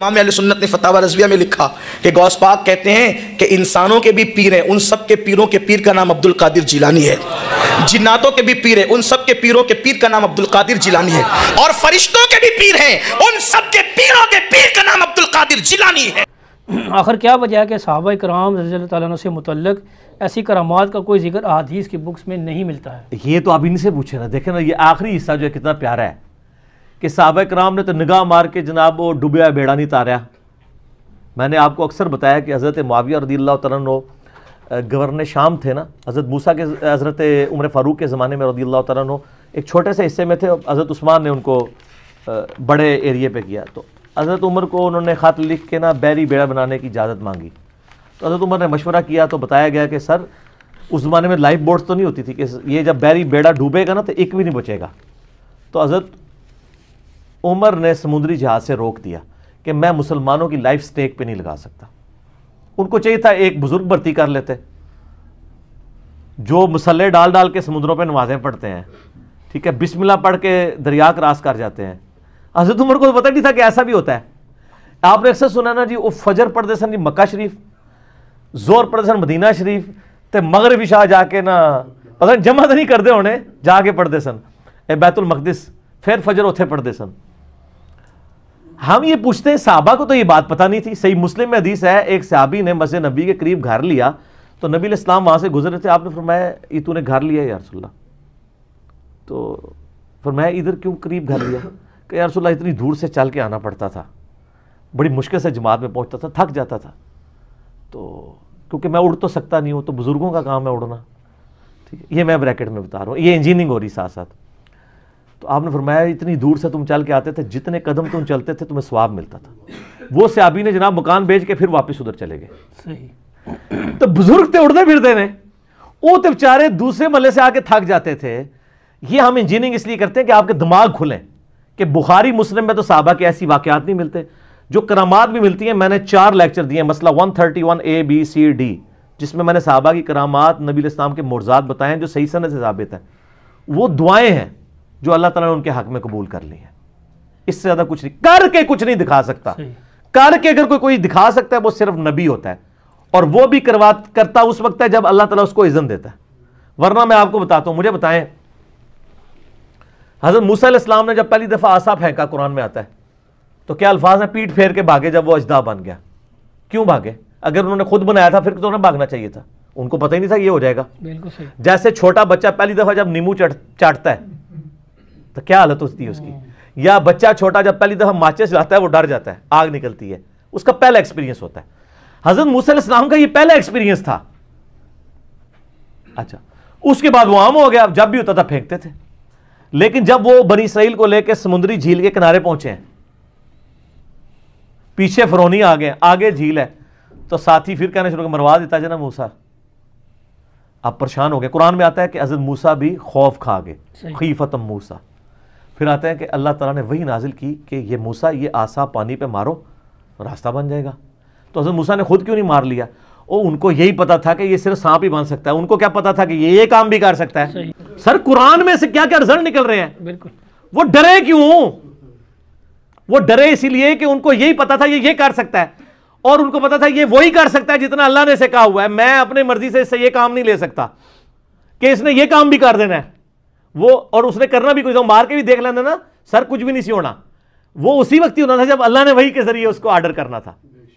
امام اہل سنت نے فتاوی رضویہ میں لکھا کہ غوث پاک کہتے ہیں کہ انسانوں کے بھی پیر ہیں، ان سب کے پیروں کے پیر کا نام عبد القادر جیلانی ہے، جناتوں کے بھی پیر ہیں، ان سب کے پیروں کے پیر کا نام عبد القادر جیلانی ہے، اور فرشتوں کے بھی پیر ہیں، ان سب کے پیروں کے پیر کا نام عبد القادر جیلانی ہے۔ آخر کیا وجہ ہے کہ صحابہ کرام رضی اللہ تعالیٰ عنہ سے متعلق ایسی کرامات کا کوئی ذکر احادیث کی بکس میں نہیں ملتا ہے؟ یہ تو آپ ان سے پوچھیں نا، دیکھیں نا یہ آخری حصہ جو ہے کتنا پیارا ہے کہ صحابہ کرام نے تو نگاہ مار کے جناب وہ ڈوبیا بیڑا نہیں تاریا۔ میں نے آپ کو اکثر بتایا کہ حضرت معاویہ رضی اللہ تعالیٰ عنہ گورنر شام تھے نا، حضرت موسیٰ کے حضرت عمر فاروق کے زمانے میں رضی اللہ تعالیٰ عنہ ایک چھوٹے سے حصے میں تھے، حضرت عثمان نے ان کو بڑے ایریے پہ کیا، تو حضرت عمر کو انہوں نے خط لکھ کے نا بحری بیڑا بنانے کی اجازت مانگی، تو حضرت عمر نے مشورہ کیا تو بتایا گیا کہ سر اس زمانے میں لائف بوٹس تو نہیں ہوتی تھی کہ یہ جب بحری بیڑا ڈوبے گا نا تو ایک بھی نہیں بچے گا، تو حضرت عمر نے سمندری جہاز سے روک دیا کہ میں مسلمانوں کی لائف سٹیک پہ نہیں لگا سکتا۔ ان کو چاہیے تھا ایک بزرگ بھرتی کر لیتے جو مسلح ڈال ڈال کے سمندروں پہ نمازیں پڑھتے ہیں، ٹھیک ہے، بسم اللہ پڑھ کے دریا کراس کر جاتے ہیں۔ حضرت عمر کو پتہ نہیں تھا کہ ایسا بھی ہوتا ہے۔ آپ نے اکثر سنا نا جی وہ فجر پڑھتے سن جی مکہ شریف، زور پڑھتے سن مدینہ شریف، تے مغرب عشاء جا کے نا پتہ نہیں جمع تو نہیں کرتے ہونے، جا کے پڑھتے سن بیت المقدس، پھر فجر اتھے پڑھتے سن۔ ہم یہ پوچھتے ہیں صحابہ کو تو یہ بات پتہ نہیں تھی۔ صحیح مسلم میں حدیث ہے، ایک صحابی نے مسجد نبی کے قریب گھر لیا تو نبی علیہ السلام وہاں سے گزرے تھے، آپ نے فرمایا یہ تو نے گھر لیا یا رسول اللہ؟ تو فرمایا ادھر کیوں قریب گھر لیا؟ کہ یا رسول اللہ اتنی دور سے چل کے آنا پڑتا تھا، بڑی مشکل سے جماعت میں پہنچتا تھا، تھک جاتا تھا، تو کیونکہ میں اڑ تو سکتا نہیں ہوں، تو بزرگوں کا کام ہے اڑنا، ٹھیک ہے، یہ میں بریکٹ میں بتا رہا ہوں، یہ انجینئرنگ ہو رہی ساتھ ساتھ۔ تو آپ نے فرمایا اتنی دور سے تم چل کے آتے تھے، جتنے قدم تم چلتے تھے تمہیں ثواب ملتا تھا۔ وہ صحابی نے جناب مکان بیچ کے پھر واپس ادھر چلے گئے۔ صحیح۔ تو بزرگ تھے اڑتے پھرتے نے، وہ تو بیچارے دوسرے محلے سے آ کے تھک جاتے تھے۔ یہ ہم انجینئرنگ اس لیے کرتے ہیں کہ آپ کے دماغ کھلیں، کہ بخاری مسلم میں تو صحابہ کے ایسی واقعات نہیں ملتے، جو کرامات بھی ملتی ہیں۔ میں نے 4 لیکچر دیے ہیں، مسئلہ 131 A B C D، جس میں نے صحابہ کی کرامات، نبی علیہ السلام کے معجزات بتائے ہیں جو صحیح سند سے ثابت ہیں۔ وہ دعائیں ہیں جو اللہ تعالیٰ نے ان کے حق میں قبول کر لی ہیں، اس سے زیادہ کچھ نہیں، کر کے کچھ نہیں دکھا سکتا۔ کر کے اگر کوئی دکھا سکتا ہے وہ صرف نبی ہوتا ہے، اور وہ بھی کرتا اس وقت ہے جب اللہ تعالیٰ اس کو اذن دیتا ہے، ورنہ میں آپ کو بتاتا ہوں۔ مجھے بتائیں حضرت موسیٰ علیہ السلام نے جب پہلی دفعہ عصا پھینکا، قرآن میں آتا ہے، تو کیا الفاظ ہیں؟ پیٹ پھیر کے بھاگے جب وہ اژدہا بن گیا۔ کیوں بھاگے؟ اگر انہوں نے خود بنایا تھا پھر تو انہیں بھاگنا چاہیے تھا، ان کو پتہ ہی نہیں تھا یہ ہو جائے گا۔ بالکل صحیح۔ جیسے چھوٹا بچہ پہلی دفعہ جب نیمو چاٹتا ہے تو کیا حالت ہوتی ہے اس کی، یا بچہ چھوٹا جب پہلی دفعہ ماچس جلاتا ہے وہ ڈر جاتا ہے، آگ نکلتی ہے، اس کا پہلا ایکسپیرینس ہوتا ہے۔ حضرت موسیٰ علیہ السلام کا یہ پہلا ایکسپیرینس تھا۔ اچھا، اس کے بعد وہ عام ہو گیا، جب بھی ہوتا تھا پھینکتے تھے۔ لیکن جب وہ بنی اسرائیل کو لے کے سمندری جھیل کے کنارے پہنچے ہیں، پیچھے فرعونی آ گئے، آگے جھیل ہے، تو ساتھی پھر کہنے شروع مروا دیتا جنا موسیٰ، آپ پریشان ہو گئے۔ قرآن میں آتا ہے کہ حضرت موسیٰ بھی خوف کھا گئے، خیفتم موسیٰ۔ پھر آتا ہے کہ اللہ تعالیٰ نے وہی نازل کی کہ یہ موسیٰ یہ عصا پانی پہ مارو راستہ بن جائے گا۔ تو حضرت موسیٰ نے خود کیوں نہیں مار لیا؟ ان کو یہی پتا تھا کہ یہ صرف سانپ ہی بن سکتا ہے، ان کو کیا پتا تھا کہ یہ کام بھی کر سکتا ہے؟ سر قرآن میں سے کیا کیا رزلٹ نکل رہے ہیں۔ بالکل۔ وہ ڈرے کیوں؟ وہ ڈرے اسی لیے کہ ان کو یہی پتا تھا یہ کر سکتا ہے، اور ان کو پتا تھا یہ وہی کر سکتا ہے جتنا اللہ نے اسے کہا ہوا ہے، میں اپنے مرضی سے اس سے یہ کام نہیں لے سکتا کہ اس نے یہ کام بھی کر دینا ہے وہ، اور اس نے کرنا بھی کوئی مار کے بھی دیکھ لینا نا سر کچھ بھی نہیں سی ہونا، وہ اسی وقت ہی ہونا تھا جب اللہ نے وہی کے ذریعے اس کو آرڈر کرنا تھا،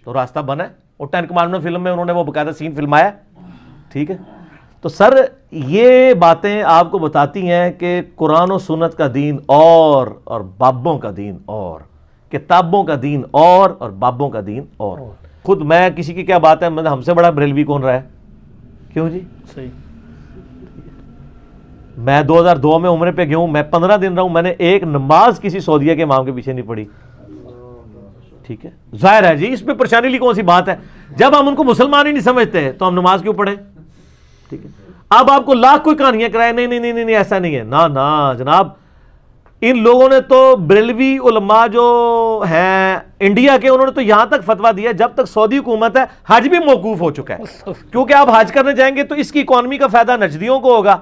تو راستہ بنا ہے۔ اور 10 کمانڈمنٹ فلم میں انہوں نے وہ باقاعدہ سین فلمایا، ٹھیک ہے۔ تو سر یہ باتیں آپ کو بتاتی ہیں کہ قرآن و سنت کا دین اور بابوں کا دین اور کتابوں کا دین اور بابوں کا دین اور۔ خود میں کسی کی کیا بات ہے، ہم سے بڑا بریلوی کون رہا ہے؟ کیوں جی؟ صحیح۔ میں 2002 میں عمرے پہ گیا ہوں، میں 15 دن رہا ہوں، میں نے ایک نماز کسی سعودیہ کے امام کے پیچھے نہیں پڑھی، ٹھیک ہے۔ ظاہر ہے جی اس میں پریشانی لی کون سی بات ہے، جب ہم ان کو مسلمان ہی نہیں سمجھتے تو ہم نماز کیوں پڑھیں، ٹھیک ہے۔ اب آپ کو لاکھ کوئی کہانیاں کرائے، نہیں ایسا نہیں ہے، نا جناب، ان لوگوں نے تو بریلوی علماء جو ہیں انڈیا کے، انہوں نے تو یہاں تک فتویٰ دیا جب تک سعودی حکومت ہے حج بھی موقوف ہو چکا ہے، کیونکہ آپ حج کرنے جائیں گے تو اس کی اکانومی کا فائدہ نجدیوں کو ہوگا،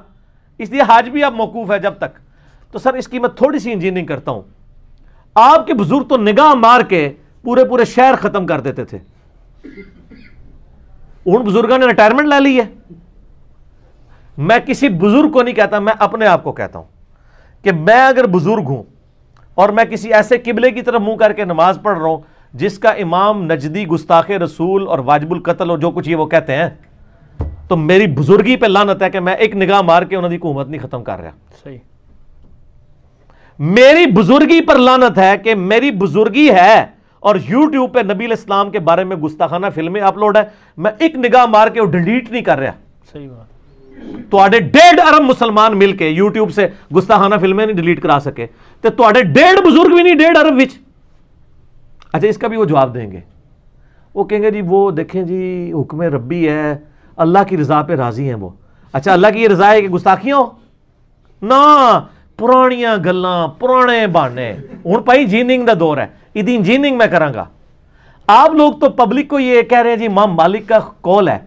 اس لیے حج بھی اب موقوف ہے جب تک۔ تو سر اس کی میں تھوڑی سی انجینئرنگ کرتا ہوں، آپ کے بزرگ تو نگاہ مار کے پورے پورے شہر ختم کر دیتے تھے. ان بزرگوں نے ریٹائرمنٹ لے لی ہے. میں کسی بزرگ کو نہیں کہتا, میں اپنے آپ کو کہتا ہوں کہ میں اگر بزرگ ہوں اور میں کسی ایسے قبلے کی طرف منہ کر کے نماز پڑھ رہا ہوں جس کا امام نجدی, گستاخ رسول اور واجب القتل اور جو کچھ یہ وہ کہتے ہیں, تو میری بزرگی پہ لعنت ہے کہ میں ایک نگاہ مار کے انہوں کی حکومت نہیں ختم کر رہا. صحیح. میری بزرگی پر لعنت ہے کہ میری بزرگی ہے اور یوٹیوب پہ نبی علیہ السلام کے بارے میں گستاخانہ فلمیں اپلوڈ ہے, میں ایک نگاہ مار کے وہ ڈیلیٹ نہیں کر رہا. صحیح بات. تو 1.5 ارب مسلمان مل کے یوٹیوب سے گستاخانہ فلمیں نہیں ڈیلیٹ کرا سکے, تو 1.5 بزرگ بھی نہیں 1.5 ارب وچ. اچھا, اس کا بھی وہ جواب دیں گے, وہ کہیں گے جی وہ دیکھیں جی حکم ربی ہے, اللہ کی رضا پہ راضی ہیں وہ. اچھا, اللہ کی یہ رضا ہے کہ گستاخیاں ہو نا, پرانیاں گلاں پرانے بہانے. ہن پائی انجینئرنگ دا دور ہے, ادی انجینئرنگ میں کراں گا. آپ لوگ تو پبلک کو یہ کہہ رہے ہیں جی امام مالک کا قول ہے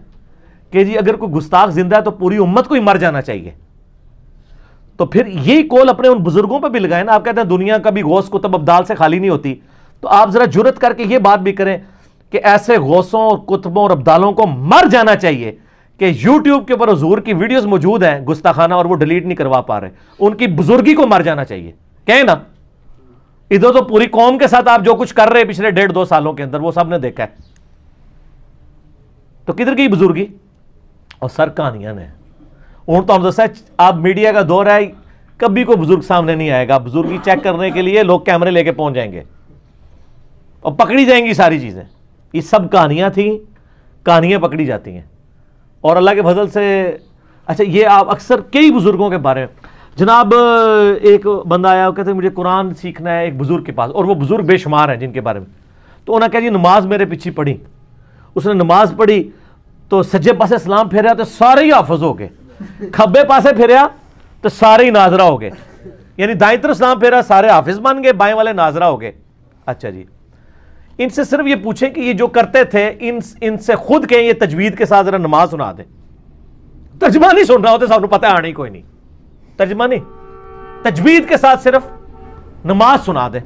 کہ جی اگر کوئی گستاخ زندہ ہے تو پوری امت کو ہی مر جانا چاہیے. تو پھر یہی قول اپنے ان بزرگوں پہ بھی لگائیں نا. آپ کہتے ہیں دنیا کا بھی غوث کتب ابدال سے خالی نہیں ہوتی, تو آپ ذرا جرت کر کے یہ بات بھی کریں کہ ایسے غوثوں اور کتبوں اور ابدالوں کو مر جانا چاہیے کہ یوٹیوب کے اوپر حضور کی ویڈیوز موجود ہیں گستاخانہ اور وہ ڈیلیٹ نہیں کروا پا رہے. ان کی بزرگی کو مر جانا چاہیے. کہیں نا, ادھر تو پوری قوم کے ساتھ آپ جو کچھ کر رہے ہیں پچھلے 1.5-2 سالوں کے اندر وہ سب نے دیکھا ہے, تو کدھر کی بزرگی. اور سر کہانیاں نے ہوں تو ہم دسا, آپ میڈیا کا دور ہے, کبھی کوئی بزرگ سامنے نہیں آئے گا. بزرگی چیک کرنے کے لیے لوگ کیمرے لے کے پہنچ جائیں گے اور پکڑی جائیں گی ساری چیزیں. یہ سب کہانیاں تھیں, کہانیاں پکڑی جاتی ہیں اور اللہ کے فضل سے. اچھا, یہ آپ اکثر کئی بزرگوں کے بارے میں, جناب ایک بندہ آیا وہ کہتے ہیں مجھے قرآن سیکھنا ہے ایک بزرگ کے پاس, اور وہ بزرگ بے شمار ہیں جن کے بارے میں. تو انہوں نے کہا جی نماز میرے پیچھے پڑھی. اس نے نماز پڑھی تو سجے پاسے سلام پھیریا تو سارے ہی حافظ ہو گئے, کھبے پاسے پھیریا تو سارے ہی ناظرہ ہو گئے. یعنی دائیں طرف سلام پھیرا سارے حافظ بن گئے, بائیں والے ناظرہ ہو گئے. اچھا جی, ان سے صرف یہ پوچھیں کہ یہ جو کرتے تھے ان سے خود کہیں یہ تجوید کے ساتھ ذرا نماز سنا دیں. ترجمہ نہیں سن رہا ہوتا, سب کو پتہ ہے آنی کوئی نہیں, ترجمہ نہیں, تجوید کے ساتھ صرف نماز سنا دیں.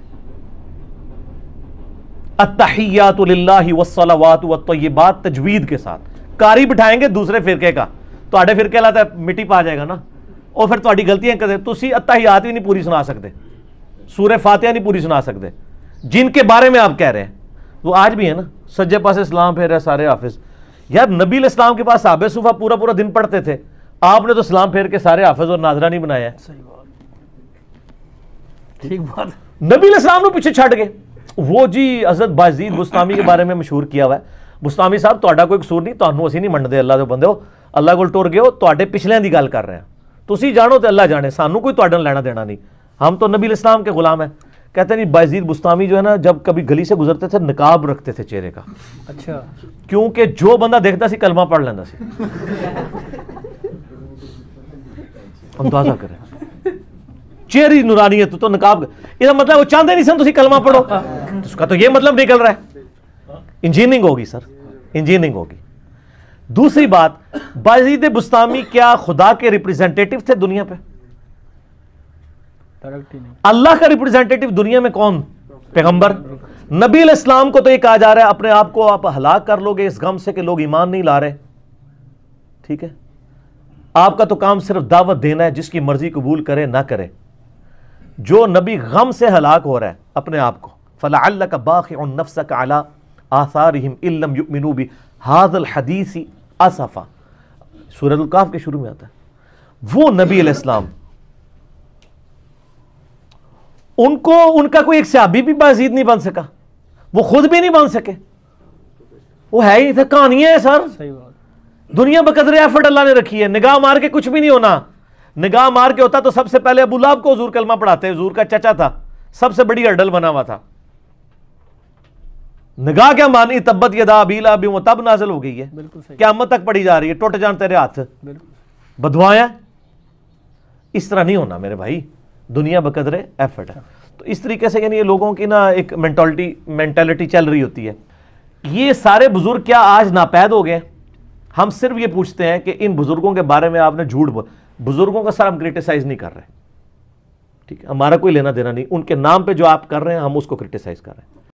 التحیات للہ والصلوات والطیبات, تجوید کے ساتھ. کاری بٹھائیں گے دوسرے فرقے کا تو آڈے فرقے لاتا ہے مٹی پا جائے گا نا, اور پھر تہاڈی غلطیاں کہتے تسی التحیات بھی نہیں پوری سنا سکتے, سورہ فاتحہ نہیں پوری سنا سکتے. جن کے بارے میں آپ کہہ رہے ہیں وہ آج بھی ہے نا, سجے پاسے اسلام پھیر رہے سارے حافظ. یار نبی علیہ السلام کے پاس صحابہ صوفہ پورا پورا دن پڑھتے تھے, آپ نے تو اسلام پھیر کے سارے حافظ اور ناظرہ نہیں بنایا ہے. صحیح بات, ٹھیک بات. نبی علیہ السلام نے پیچھے چھٹ گئے. وہ جی حضرت بازید بستامی کے بارے میں مشہور کیا ہوا ہے, بستامی صاحب تہاڈا کوئی قصور نہیں, تانوں اسی نہیں منتے, اللہ دے بندے ہو, اللہ کول ٹر گئے ہو, تہاڈے پچھلیاں دی گل کر رہے ہیں. تسی جانو تے اللہ جانے, سانوں کوئی تہاڈے لینا دینا نہیں, ہم تو نبی علیہ السلام کے غلام ہیں. کہتے ہیں بازید بستامی جو ہے نا جب کبھی گلی سے گزرتے تھے نقاب رکھتے تھے چہرے کا. اچھا, کیونکہ جو بندہ دیکھتا سی کلمہ پڑھ لینا سی. اندازہ کریں چہری نورانیت تو نقاب, یہ مطلب وہ چاہتے نہیں سن تسی کلمہ پڑھو, اس کا تو یہ مطلب نکل رہا ہے. انجینئرنگ ہوگی سر, انجینئرنگ ہوگی. دوسری بات, بازید بستامی کیا خدا کے ریپریزنٹیٹیو تھے دنیا پہ؟ اللہ کا ریپریزنٹیٹیو دنیا میں کون؟ پیغمبر. نبی علیہ السلام کو تو یہ کہا جا رہا ہے اپنے آپ کو آپ ہلاک کر لو گے اس غم سے کہ لوگ ایمان نہیں لا رہے. ٹھیک ہے, آپ کا تو کام صرف دعوت دینا ہے, جس کی مرضی قبول کرے نہ کرے. جو نبی غم سے ہلاک ہو رہا ہے اپنے آپ کو, فَلَعَلَّكَ بَاخِعٌ نَفْسَكَ عَلَىٰ آثَارِهِمْ إِن لَّمْ يُؤْمِنُوا بِهَٰذَا الْحَدِيثِ أَسَفًا, سورۃ الکہف کے شروع میں آتا ہے. وہ نبی علیہ السلام, ان کا کوئی ایک صحابی بھی بازید نہیں بن سکا, وہ خود بھی نہیں بن سکے, وہ ہے ہی تھے, کہانیاں ہیں سر. صحیح بات. دنیا بقدر ایفرٹ اللہ نے رکھی ہے, نگاہ مار کے کچھ بھی نہیں ہونا. نگاہ مار کے ہوتا تو سب سے پہلے ابو لہب کو حضور کلمہ پڑھاتے, حضور کا چچا تھا, سب سے بڑی ہرڈل بنا ہوا تھا. نگاہ کیا مانی, تبت یدا ابی لہب وہ تب نازل ہو گئی ہے, بالکل صحیح, قیامت تک پڑھی جا رہی ہے, ٹوٹ جان تیرے ہاتھ, بالکل. بدوائیں. اس طرح نہیں ہونا میرے بھائی, دنیا بقدر ایفرٹ ہے. تو اس طریقے سے یعنی یہ لوگوں کی نا ایک مینٹالٹی چل رہی ہوتی ہے. یہ سارے بزرگ کیا آج ناپید ہو گئے؟ ہم صرف یہ پوچھتے ہیں کہ ان بزرگوں کے بارے میں آپ نے جھوٹ بول, بزرگوں کا سر ہم کرٹیسائز نہیں کر رہے, ٹھیک ہے, ہمارا کوئی لینا دینا نہیں, ان کے نام پہ جو آپ کر رہے ہیں ہم اس کو کرٹیسائز کر رہے ہیں.